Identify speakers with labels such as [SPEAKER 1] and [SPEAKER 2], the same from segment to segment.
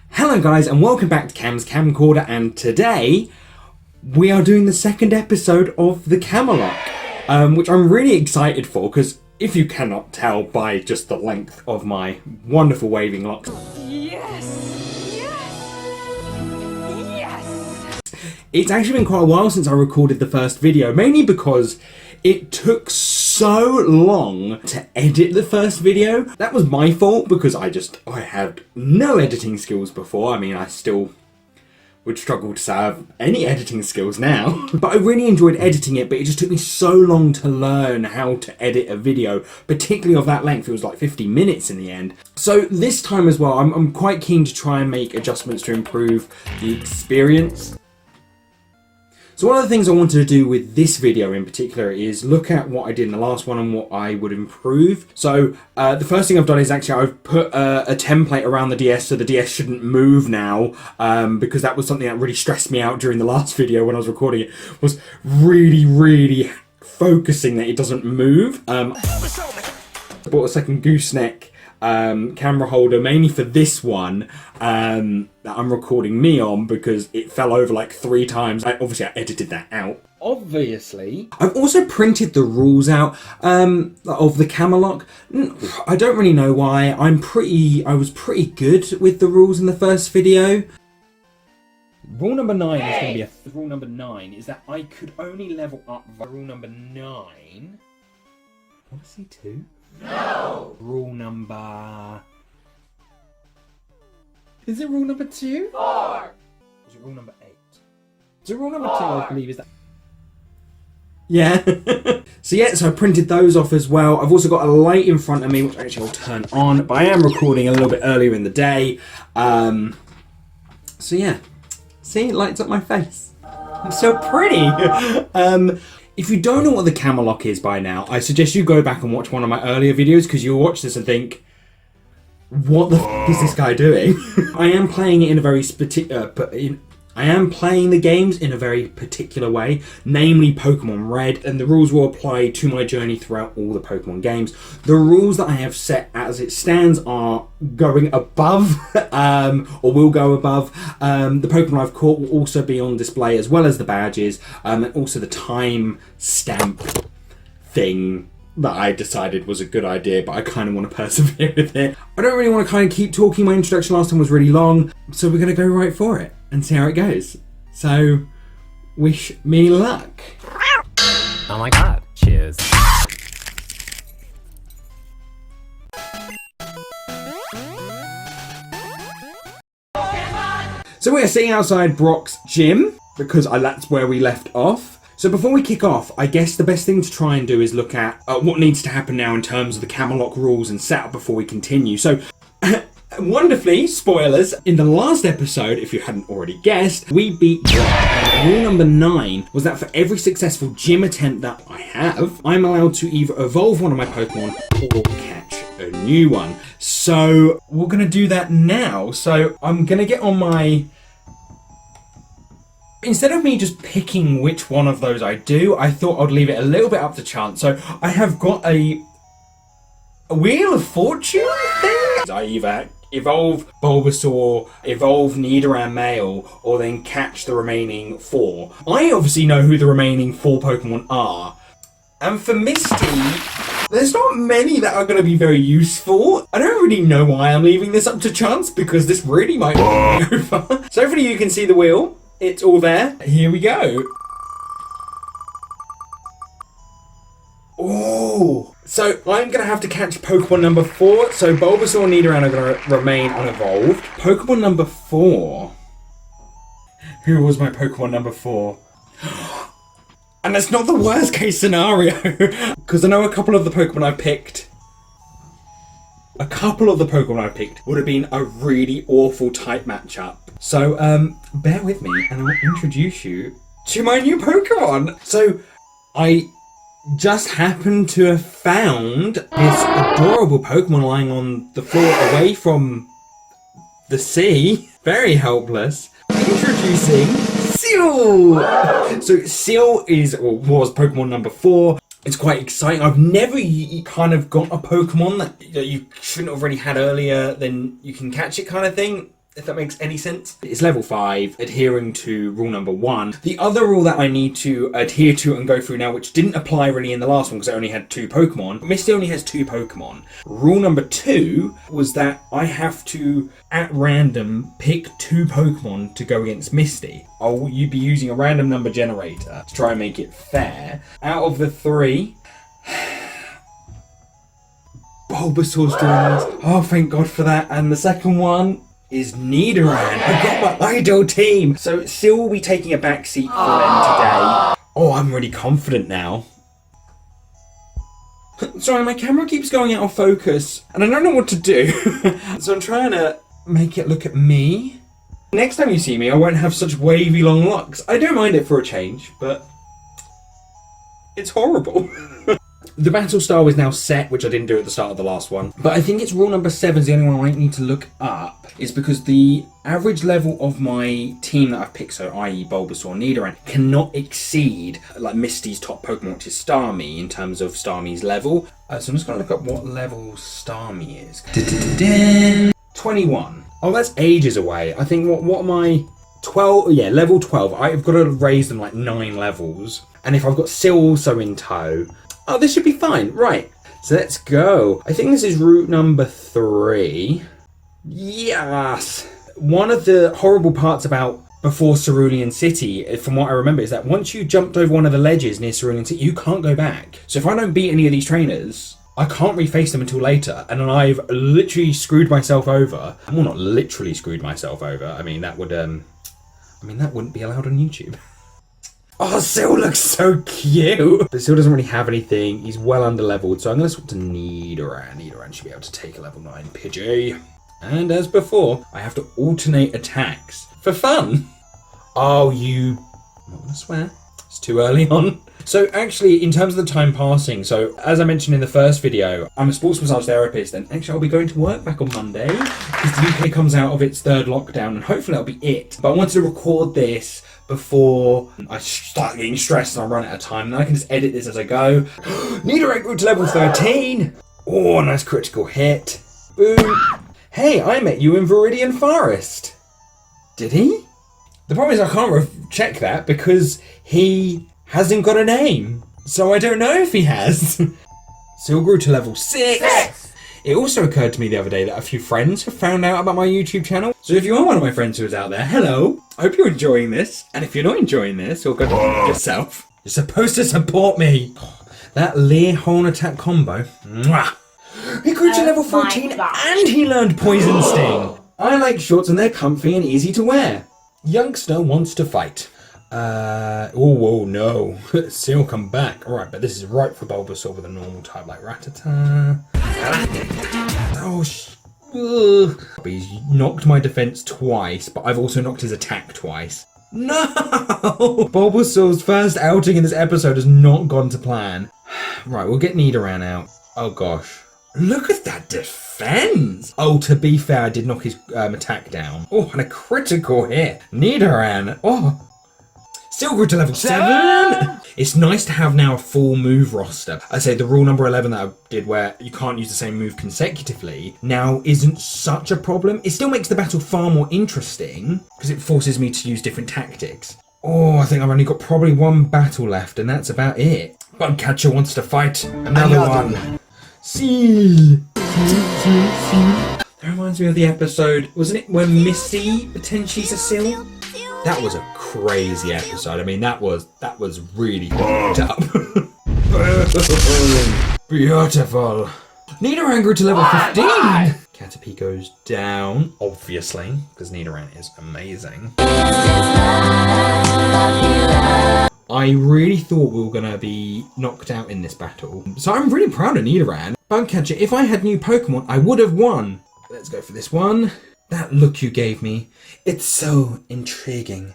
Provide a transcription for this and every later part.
[SPEAKER 1] Hello guys and welcome back to Cam's Camcorder, and today we are doing the second episode of the CamerLocke, which I'm really excited for because if you cannot tell by just the length of my wonderful waving locks. Yes! Yes! Yes! It's actually been quite a while since I recorded the first video, mainly because it took so long to edit the first video. That was my fault because I had no editing skills before. I mean, I still would struggle to have any editing skills now. But I really enjoyed editing it, but it just took me so long to learn how to edit a video, particularly of that length. It was like 50 minutes in the end. So this time as well, I'm quite keen to try and make adjustments to improve the experience. So one of the things I wanted to do with this video in particular is look at what I did in the last one and what I would improve. So the first thing I've done is actually I've put a template around the DS so the DS shouldn't move now, because that was something that really stressed me out during the last video when I was recording it, was really focusing that it doesn't move. I bought a second gooseneck camera holder mainly for this one that I'm recording me on because it fell over like 3 times. Obviously I edited that out. Obviously. I've also printed the rules out of the CamerLocke. I don't really know why. I was pretty good with the rules in the first video. Rule number 9 is going to be rule number 9 is that I could only level up rule number 9. I want to see 2. No! Rule number... Is it rule number 2? 4! Or is it rule number 8? So rule number 4. 2, I believe, is that... Yeah. So I printed those off as well. I've also got a light in front of me, which actually I'll turn on, but I am recording a little bit earlier in the day. So yeah. See, it lights up my face. I'm so pretty! If you don't know what the CamerLocke is by now, I suggest you go back and watch one of my earlier videos because you'll watch this and think, what the f is this guy doing? I am playing it in a very I am playing the games in a very particular way, namely Pokémon Red, and the rules will apply to my journey throughout all the Pokémon games. The rules that I have set as it stands are going above, or will go above. The Pokémon I've caught will also be on display, as well as the badges, and also the time stamp thing that I decided was a good idea, but I kind of want to persevere with it. I don't really want to kind of keep talking. My introduction last time was really long, so we're going to go right for it and see how it goes. So, wish me luck.
[SPEAKER 2] Oh my god, cheers.
[SPEAKER 1] So we're sitting outside Brock's gym, because that's where we left off. So before we kick off, I guess the best thing to try and do is look at what needs to happen now in terms of the CamerLocke rules and setup before we continue. So, wonderfully, spoilers, in the last episode, if you hadn't already guessed, we beat Brock. And rule number 9 was that for every successful gym attempt that I have, I'm allowed to either evolve one of my Pokemon or catch a new one. So we're going to do that now. So I'm going to get on my... Instead of me just picking which one of those I do, I thought I'd leave it a little bit up to chance. So I have got a Wheel of Fortune thing. I either evolve Bulbasaur, evolve Nidoran male, or then catch the remaining 4. I obviously know who the remaining 4 Pokemon are. And for Misty, there's not many that are going to be very useful. I don't really know why I'm leaving this up to chance, because this really might be over. So hopefully you can see the wheel. It's all there. Here we go. Oh, so I'm going to have to catch Pokemon number 4. So Bulbasaur and Nidoran are going to remain unevolved. Pokemon number 4. Who was my Pokemon number 4? And that's not the worst case scenario. Because I know a couple of the Pokemon I picked. A couple of the Pokemon I picked would have been a really awful type matchup. So, bear with me and I'll introduce you to my new Pokemon. So, I just happened to have found this adorable Pokemon lying on the floor away from the sea. Very helpless. Introducing Seal! So Seal is, or was Pokemon number 4. It's quite exciting. I've never kind of got a Pokemon that you shouldn't have already had earlier than you can catch it kind of thing, if that makes any sense. It's level 5, adhering to rule number 1. The other rule that I need to adhere to and go through now, which didn't apply really in the last one because I only had 2 Pokemon. Misty only has 2 Pokemon. Rule number 2 was that I have to, at random, pick 2 Pokemon to go against Misty. You'd be using a random number generator to try and make it fair. Out of the 3... Bulbasaur's doing this. Oh, thank God for that. And the second one is Nidoran. I got my idol team. So Seal will be taking a backseat for them today. Oh, I'm really confident now. Sorry, my camera keeps going out of focus and I don't know what to do. So I'm trying to make it look at me. Next time you see me, I won't have such wavy long locks. I don't mind it for a change, but it's horrible. The battle style is now set, which I didn't do at the start of the last one. But I think it's rule number 7 is the only one I might need to look up. Is because the average level of my team that I've picked, so i.e. Bulbasaur, Nidoran, cannot exceed like Misty's top Pokemon, which is Starmie, in terms of Starmie's level. So I'm just going to look up what level Starmie is. 21. Oh, that's ages away. I think, what am I? 12, yeah, level 12. I've got to raise them like 9 levels. And if I've got Seal also in tow, oh, this should be fine. Right, so let's go. I think this is route number 3. Yes! One of the horrible parts about before Cerulean City, from what I remember, is that once you jumped over one of the ledges near Cerulean City, you can't go back. So if I don't beat any of these trainers, I can't reface them until later. And then I've literally screwed myself over. Well, not literally screwed myself over. I mean, that would, that wouldn't be allowed on YouTube. Oh, Seal looks so cute! But Seal doesn't really have anything. He's well under-leveled, so I'm going to swap to Nidoran. Nidoran should be able to take a level 9 Pidgey. And as before, I have to alternate attacks. For fun! Oh, I'm not going to swear. It's too early on. So actually, in terms of the time passing, so as I mentioned in the first video, I'm a sports massage therapist, and actually I'll be going to work back on Monday, because the UK comes out of its 3rd lockdown, and hopefully that'll be it. But I wanted to record this before I start getting stressed and I run out of time, and I can just edit this as I go. Nidoran grew to level 13! Oh, nice critical hit. Boom. Hey, I met you in Viridian Forest. Did he? The problem is I can't check that because he hasn't got a name. So I don't know if he has. Seal grew to level 6. It also occurred to me the other day that a few friends have found out about my YouTube channel. So if you are one of my friends who is out there, hello. I hope you're enjoying this. And if you're not enjoying this, or go to yourself, you're supposed to support me. That Leer Horn attack combo. Mwah. He grew to level 14 and he learned Poison Sting. I like shorts and they're comfy and easy to wear. Youngster wants to fight. Oh no. Seal come back. Alright, but this is right for Bulbasaur with a normal type like Rattata. Oh, but he's knocked my defense twice, but I've also knocked his attack twice. No! Bulbasaur's first outing in this episode has not gone to plan. Right, we'll get Nidoran out. Oh gosh. Look at that defense! Oh, to be fair, I did knock his attack down. Oh, and a critical hit. Nidoran. Oh. Still grew to level 7! It's nice to have now a full move roster. I say the rule number 11 that I did where you can't use the same move consecutively now isn't such a problem. It still makes the battle far more interesting because it forces me to use different tactics. Oh, I think I've only got probably 1 battle left and that's about it. Bugcatcher wants to fight another one. Seal. That reminds me of the episode, wasn't it, when Misty potentially a seal? That was a crazy episode. I mean, that was really fucked up. Beautiful. Nidoran grew to level 15. Caterpie goes down, obviously, because Nidoran is amazing. I really thought we were going to be knocked out in this battle. So I'm really proud of Nidoran. Bugcatcher, if I had new Pokemon, I would have won. Let's go for this one. That look you gave me, it's so intriguing.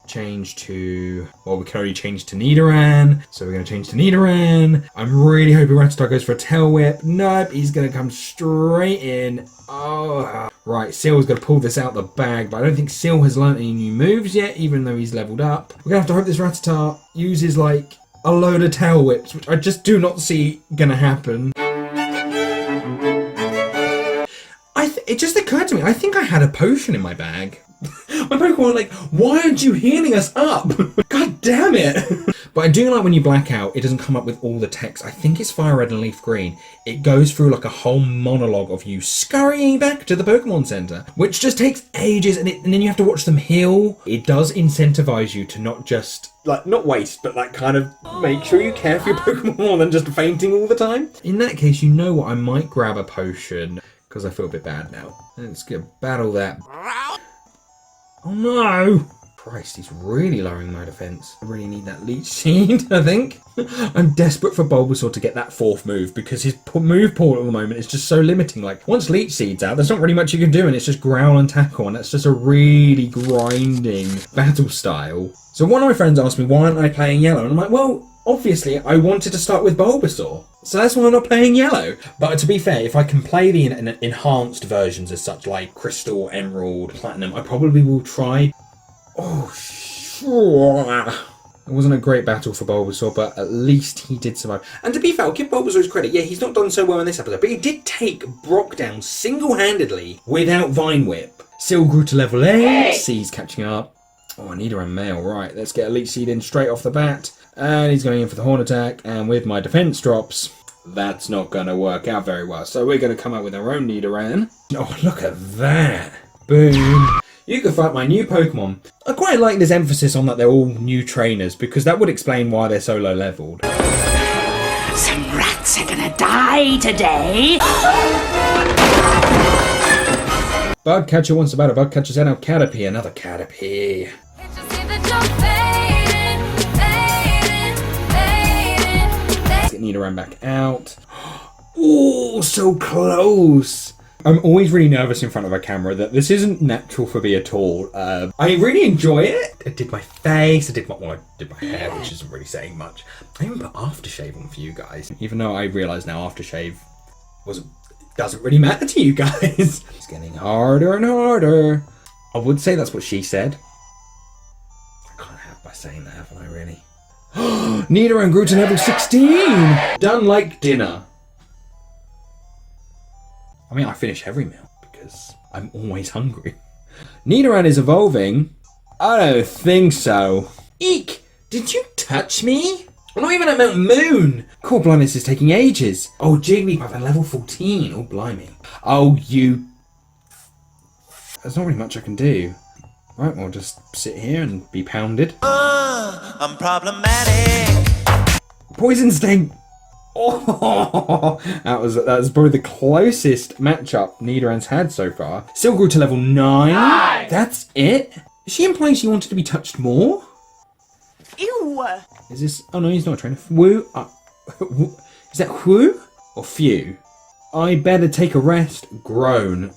[SPEAKER 1] Change to, well, we can only change to Nidoran, so we're going to change to Nidoran. I'm really hoping Rattata goes for a Tail Whip. Nope, he's going to come straight in. Oh, Right, Seal's going to pull this out the bag, but I don't think Seal has learnt any new moves yet, even though he's leveled up. We're going to have to hope this Rattata uses, like, a load of tail whips, which I just do not see going to happen. It just occurred to me, I think I had a potion in my bag. My Pokemon were like, why aren't you healing us up? God damn it. But I do like when you black out, it doesn't come up with all the text. I think it's Fire Red and Leaf Green. It goes through like a whole monologue of you scurrying back to the Pokemon Center, which just takes ages, and then you have to watch them heal. It does incentivize you to not just, like, not waste, but like kind of make sure you care for your Pokemon more than just fainting all the time. In that case, you know what, I might grab a potion, because I feel a bit bad now. Let's go battle that. Oh no! Christ, he's really lowering my defense. I really need that Leech Seed, I think. I'm desperate for Bulbasaur to get that 4th move because his move pool at the moment is just so limiting. Like, once Leech Seed's out, there's not really much you can do, and it's just growl and tackle, and that's just a really grinding battle style. So one of my friends asked me, why aren't I playing Yellow? And I'm like, well, obviously, I wanted to start with Bulbasaur. So that's why I'm not playing Yellow. But to be fair, if I can play the enhanced versions as such, like Crystal, Emerald, Platinum, I probably will try. Oh, sure. It wasn't a great battle for Bulbasaur, but at least he did survive. And to be fair, I'll give Bulbasaur his credit. Yeah, he's not done so well in this episode, but he did take Brock down single-handedly without Vine Whip. Seal grew to level 8. C's catching up. Oh, I need a male. Right, let's get a Leech Seed in straight off the bat. And he's going in for the Horn Attack. And with my defense drops, that's not going to work out very well. So we're going to come out with our own Nidoran. Oh, look at that. Boom. You can fight my new Pokemon. I quite like this emphasis on that they're all new trainers, because that would explain why they're so low leveled.
[SPEAKER 3] Some rats are gonna die today.
[SPEAKER 1] Bugcatcher wants to battle Bugcatcher, send out Caterpie, another Caterpie. Let's get Nidoran back out. Oh, so close. I'm always really nervous in front of a camera that this isn't natural for me at all. I really enjoy it. I did my face, I did my hair, which isn't really saying much. I even put aftershave on for you guys, even though I realise now aftershave doesn't really matter to you guys. It's getting harder and harder. I would say that's what she said. I can't have by saying that, haven't I really? Nidoran grew to level 16! Done like dinner. I mean, I finish every meal because I'm always hungry. Nidoran is evolving. I don't think so. Eek! Did you touch me? I'm not even at Mt.Moon. Core blindness is taking ages. Oh, Jigglypuff at level 14. Oh, blimey. Oh, you... There's not really much I can do. Right, we'll just sit here and be pounded.
[SPEAKER 4] I'm problematic.
[SPEAKER 1] Poison Sting. Oh, that was probably the closest matchup Nidoran's had so far. Still grew to level 9. That's it? Is she implying she wanted to be touched more?
[SPEAKER 3] Ew.
[SPEAKER 1] Is this... Oh no, he's not a trainer. Woo? Is that whoo? Or few? I better take a rest. Groan.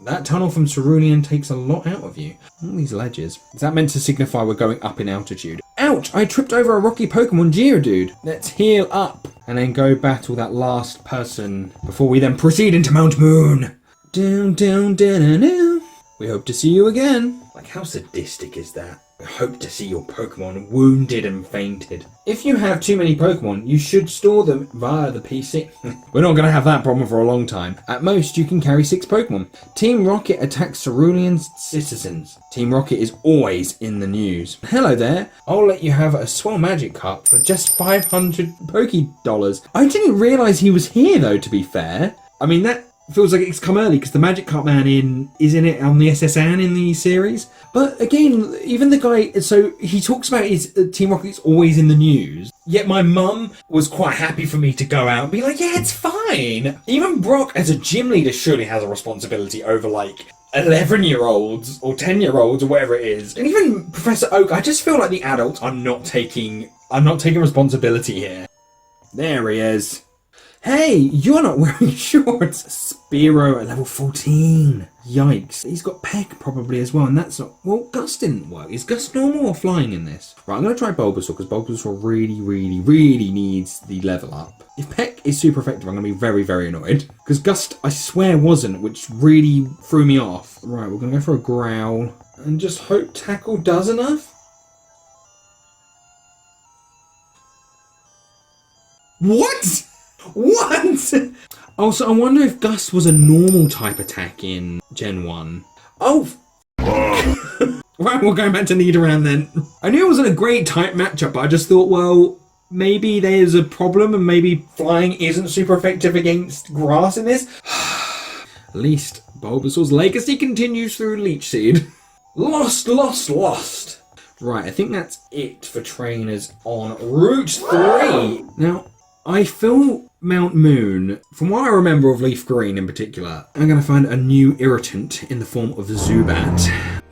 [SPEAKER 1] That tunnel from Cerulean takes a lot out of you. All these ledges. Is that meant to signify we're going up in altitude? Ouch! I tripped over a rocky Pokemon Geodude. Let's heal up. And then go battle that last person before we then proceed into Mt.Moon. Down, down, down, down. We hope to see you again. Like, how sadistic is that? I hope to see your Pokemon wounded and fainted. If you have too many Pokemon, you should store them via the PC. We're not going to have that problem for a long time. At most, you can carry 6 Pokemon. Team Rocket attacks Cerulean citizens. Team Rocket is always in the news. Hello there. I'll let you have a swell magic cup for just 500 Poké-dollars. I didn't realise he was here though, to be fair. I mean, that feels like it's come early because the Magic Cup Man is in it on the SSN in the series. But again, even the guy, so he talks about his Team Rocket's always in the news. Yet my mum was quite happy for me to go out and be like, yeah, it's fine. Even Brock, as a gym leader, surely has a responsibility over like 11-year-olds or 10-year-olds or whatever it is. And even Professor Oak, I just feel like the adults are not taking responsibility here. There he is. Hey, you're not wearing shorts. Spearow at level 14. Yikes. He's got Peck probably as well, and that's not... Well, Gust didn't work. Is Gust normal or flying in this? Right, I'm going to try Bulbasaur, because Bulbasaur really needs the level up. If Peck is super effective, I'm going to be very annoyed. Because Gust, I swear, wasn't, which really threw me off. Right, we're going to go for a Growl, and just hope Tackle does enough. What? What? Also, I wonder if Gust was a normal type attack in Gen 1. Oh! Right, we're going back to Nidoran then. I knew it wasn't a great type matchup, but I just thought, well, maybe there's a problem and maybe flying isn't super effective against grass in this. At least Bulbasaur's legacy continues through Leech Seed. Lost. Right, I think that's it for trainers on Route 3. Now, I feel Mt.Moon, from what I remember of Leaf Green in particular, I'm going to find a new irritant in the form of Zubat.